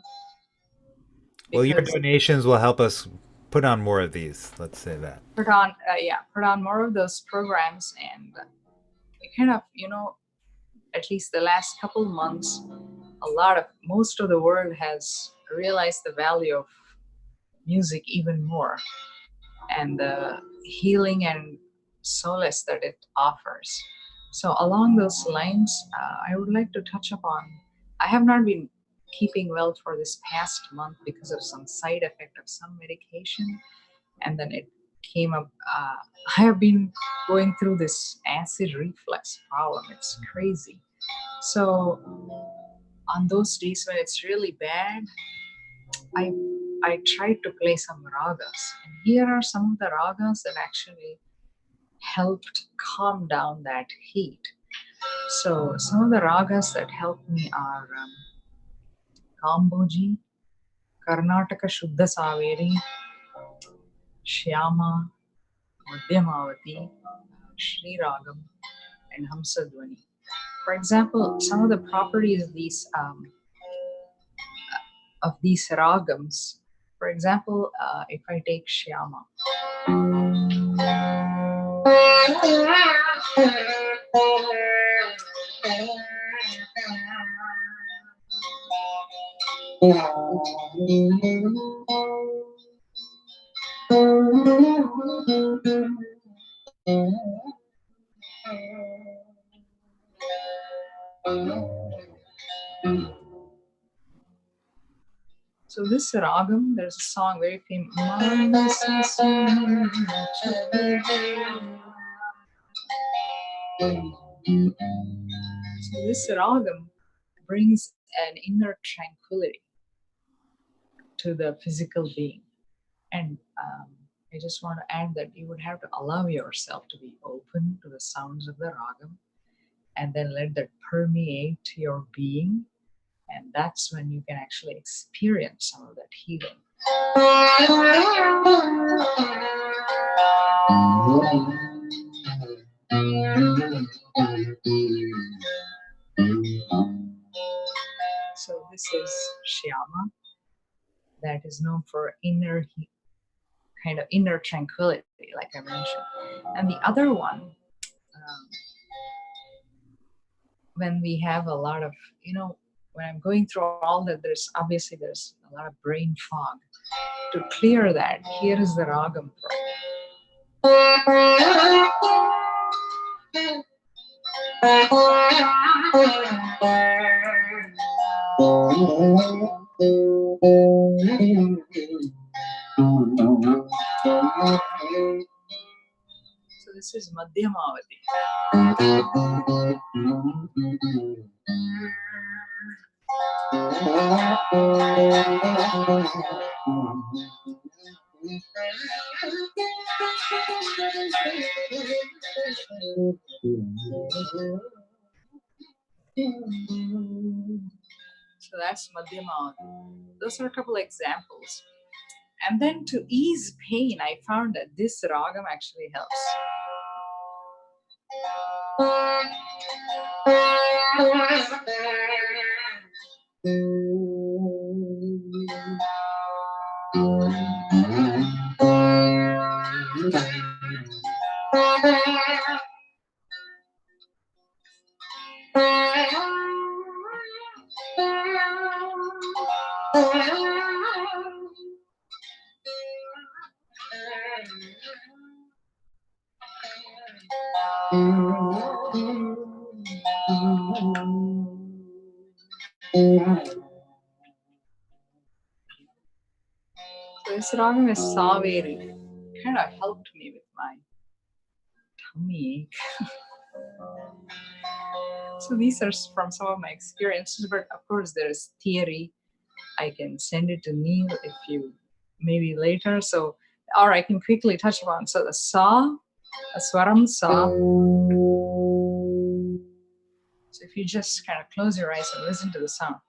Well, your donations will help us put on more of these. Let's say that.
Put on more of those programs, and it kind of, at least the last couple months, most of the world has realized the value of music even more, and the healing and solace that it offers. So, along those lines, I would like to touch upon. I have not been keeping well for this past month because of some side effect of some medication, and then it came up. I have been going through this acid reflux problem. It's crazy. So, on those days when it's really bad, I I tried to play some ragas, and here are some of the ragas that actually helped calm down that heat. So some of the ragas that helped me are Kamboji, Karnataka Shuddha Saveri, Shyama, Madhyamavati, Sri Ragam, and Hamsadwani. For example, some of the properties of these ragams. For example, if I take Shyama. So this ragam, there's a song very famous. So this ragam brings an inner tranquility to the physical being. And I just want to add that you would have to allow yourself to be open to the sounds of the ragam and then let that permeate your being. And that's when you can actually experience some of that healing. So this is Shyama, that is known for kind of inner tranquility, like I mentioned. And the other one, when we have a lot of, when I'm going through all that, there's a lot of brain fog. To clear that, here is the ragam for So this is Madhyamavati. So that's Madhyamavati. Those are a couple examples. And then to ease pain, I found that this ragam actually helps. This ragam is Saveri. Kind of helped me with my tummy ache. So these are from some of my experiences, but of course there is theory. I can send it to Neil if you maybe later. So, or I can quickly touch upon. So the sa, a swaram sa. So if you just kind of close your eyes and listen to the sound.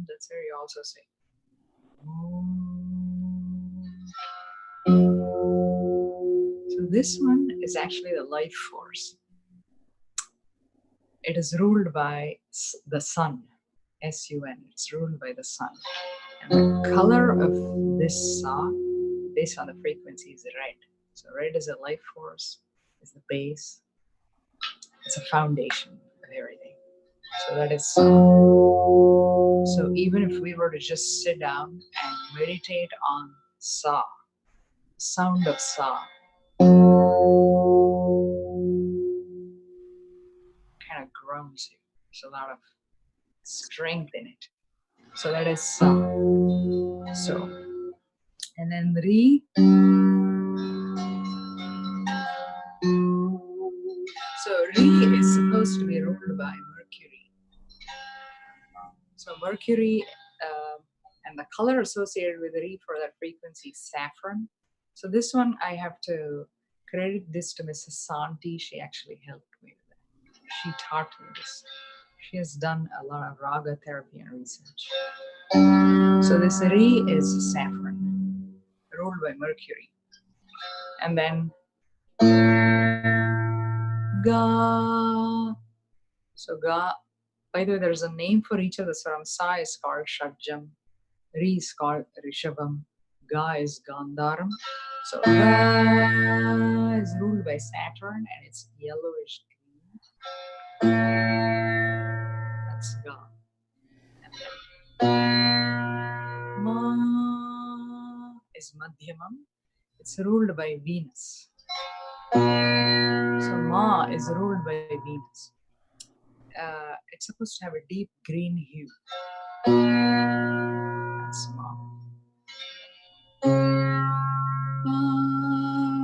That's where you also say. So this one is actually the life force. It is ruled by the sun, S-U-N. It's ruled by the sun. And the color of this sa, based on the frequency, is red. So red is a life force, is the base. It's a foundation of everything. So that is sa. So even if we were to just sit down and meditate on sa, the sound of sa, kind of grounds you. There's a lot of strength in it. So that is sa. So, and then Ri. So Ri is supposed to be ruled by Mercury. So Mercury and the color associated with Ri for that frequency is saffron. So this one I have to credit this to Mrs. Santi. She actually helped me with that. She taught me this. She has done a lot of raga therapy and research. So this Ri is saffron, ruled by Mercury. And then Ga. So Ga, by the way, there's a name for each of the swaram. Sa is called Shadjam, Ri is called Rishabham, Ga is Gandharam. So Ga is ruled by Saturn and it's yellowish green. That's Ga. Ma is Madhyamam. It's ruled by Venus. So Ma is ruled by Venus. It's supposed to have a deep green hue. That's Ma.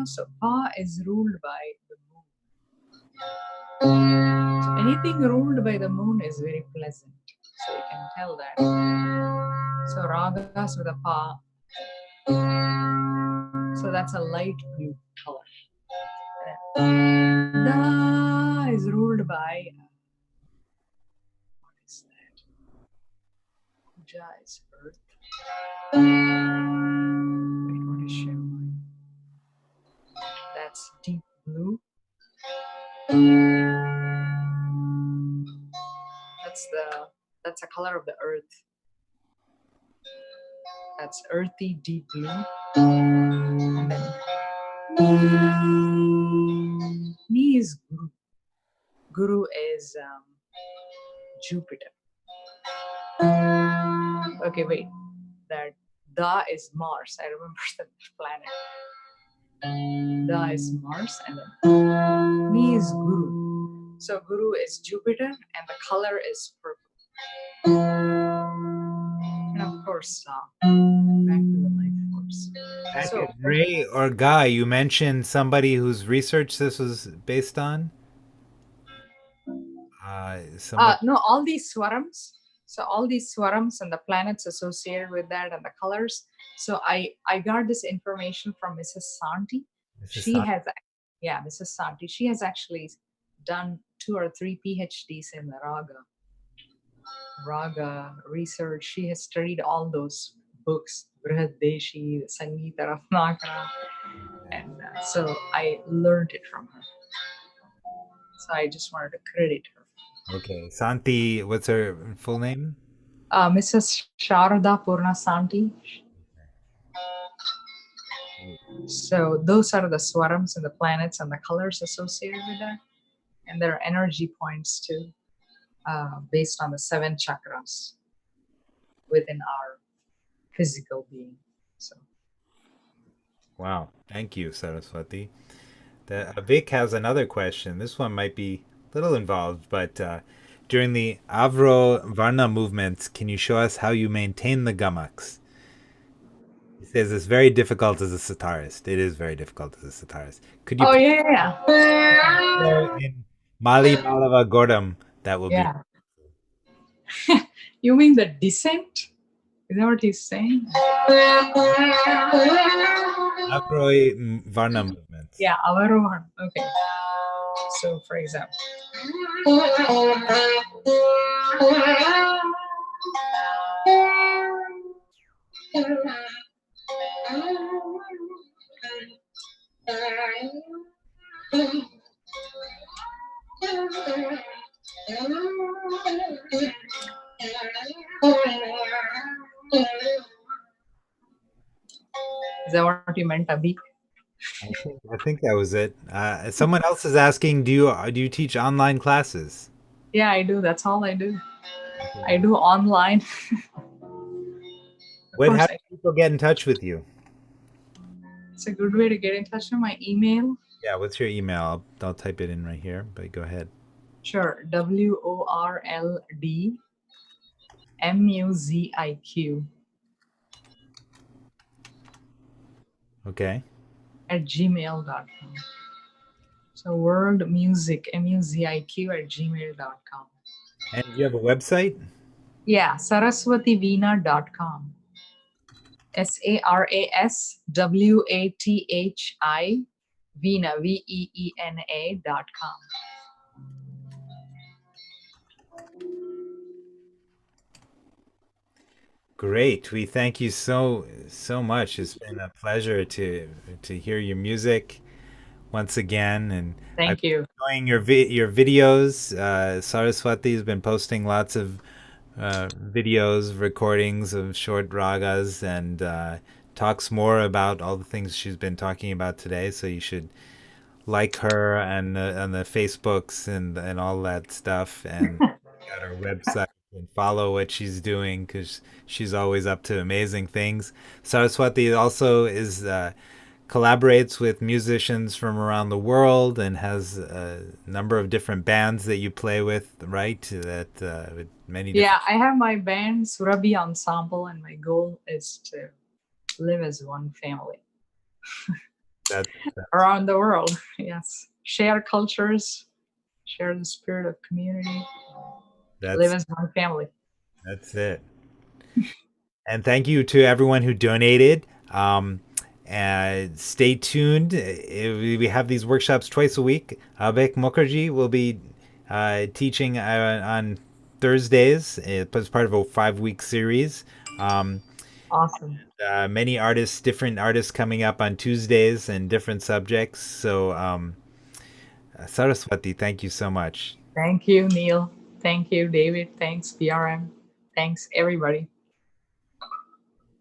So Pa is ruled by the moon. So anything ruled by the moon is very pleasant. So you can tell that. So Ragas with a Pa. So that's a light blue color. Da is ruled by, what is that? Puja is earth. Wait, what is Shiva? That's deep blue. That's the color of the earth. That's earthy deep blue. And then Ni is Guru. Guru is Jupiter. Okay, wait. That Da is Mars. I remember the planet. Da is Mars, and then Ni is Guru. So Guru is Jupiter, and the color is purple. And of course, back to the life force.
So, Ray or Guy, you mentioned somebody whose research this was based on?
No, all these swarams. So all these swarams and the planets associated with that and the colors. So I got this information from Mrs. Santi. Mrs. Santi. She has actually done 2 or 3 PhDs in the Raga research. She has studied all those books, Brihadeshi, Sangeeta Ratnakara, and so I learned it from her. So I just wanted to credit her.
Okay. Santi, what's her full name?
Mrs. Sharada Purnasanti. So those are the swarams and the planets and the colors associated with that. And there are energy points too, based on the 7 chakras within our physical being. So
Wow. Thank you, Saraswati. Vic has another question. This one might be a little involved, but during the Avro Varna movements, can you show us how you maintain the gammaks? He says it's very difficult as a sitarist. It is very difficult as a sitarist. Could you
oh
please
yeah,
show in Mali Malava Godam? That will be
yeah. You mean the descent? Is that what he's saying?
Afro Varna movements.
Yeah, Avarohan. Okay. So for example. Is that what you meant, Abhi?
I think that was it. Someone else is asking, do you teach online classes?
Yeah, I do. That's all I do. I do online. Of
How
course,
do people get in touch with you?
it's a good way to get in touch with my email.
Yeah, what's your email? I'll type it in right here, but go ahead.
Sure. WORLDMUZIQ
Okay.
@gmail.com. So world music, MUZIQ @gmail.com.
And you have a website?
Yeah, saraswativeena.com. SARASWATHI Veena, VEENA.com.
Great. We thank you so much. It's been a pleasure to hear your music once again, and I've
Thank
been
you.
enjoying your videos. Saraswati has been posting lots of videos, recordings of short ragas, and talks more about all the things she's been talking about today. So you should like her and on the Facebooks and all that stuff, and got her website and follow what she's doing because she's always up to amazing things. Saraswati also is collaborates with musicians from around the world and has a number of different bands that you play with, right? That with many
Yeah,
different.
I have my band Surabhi Ensemble, and my goal is to live as one family
That,
around the world. Yes. Share cultures, share the spirit of community, live
that's
as one family.
that's it. And thank you to everyone who donated. And stay tuned. We have these workshops twice a week. Abek Mukherjee will be teaching on Thursdays as part of a 5-week series. Um,
Awesome.
many artists, different artists coming up on Tuesdays and different subjects. So, Saraswati, thank you so much.
Thank you, Neil. Thank you, David. Thanks, BRM. Thanks, everybody.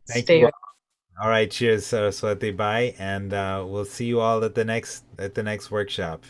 Thank
Stay
you all.
well.
All right, cheers, Saraswati. Bye, and we'll see you all at the next workshop.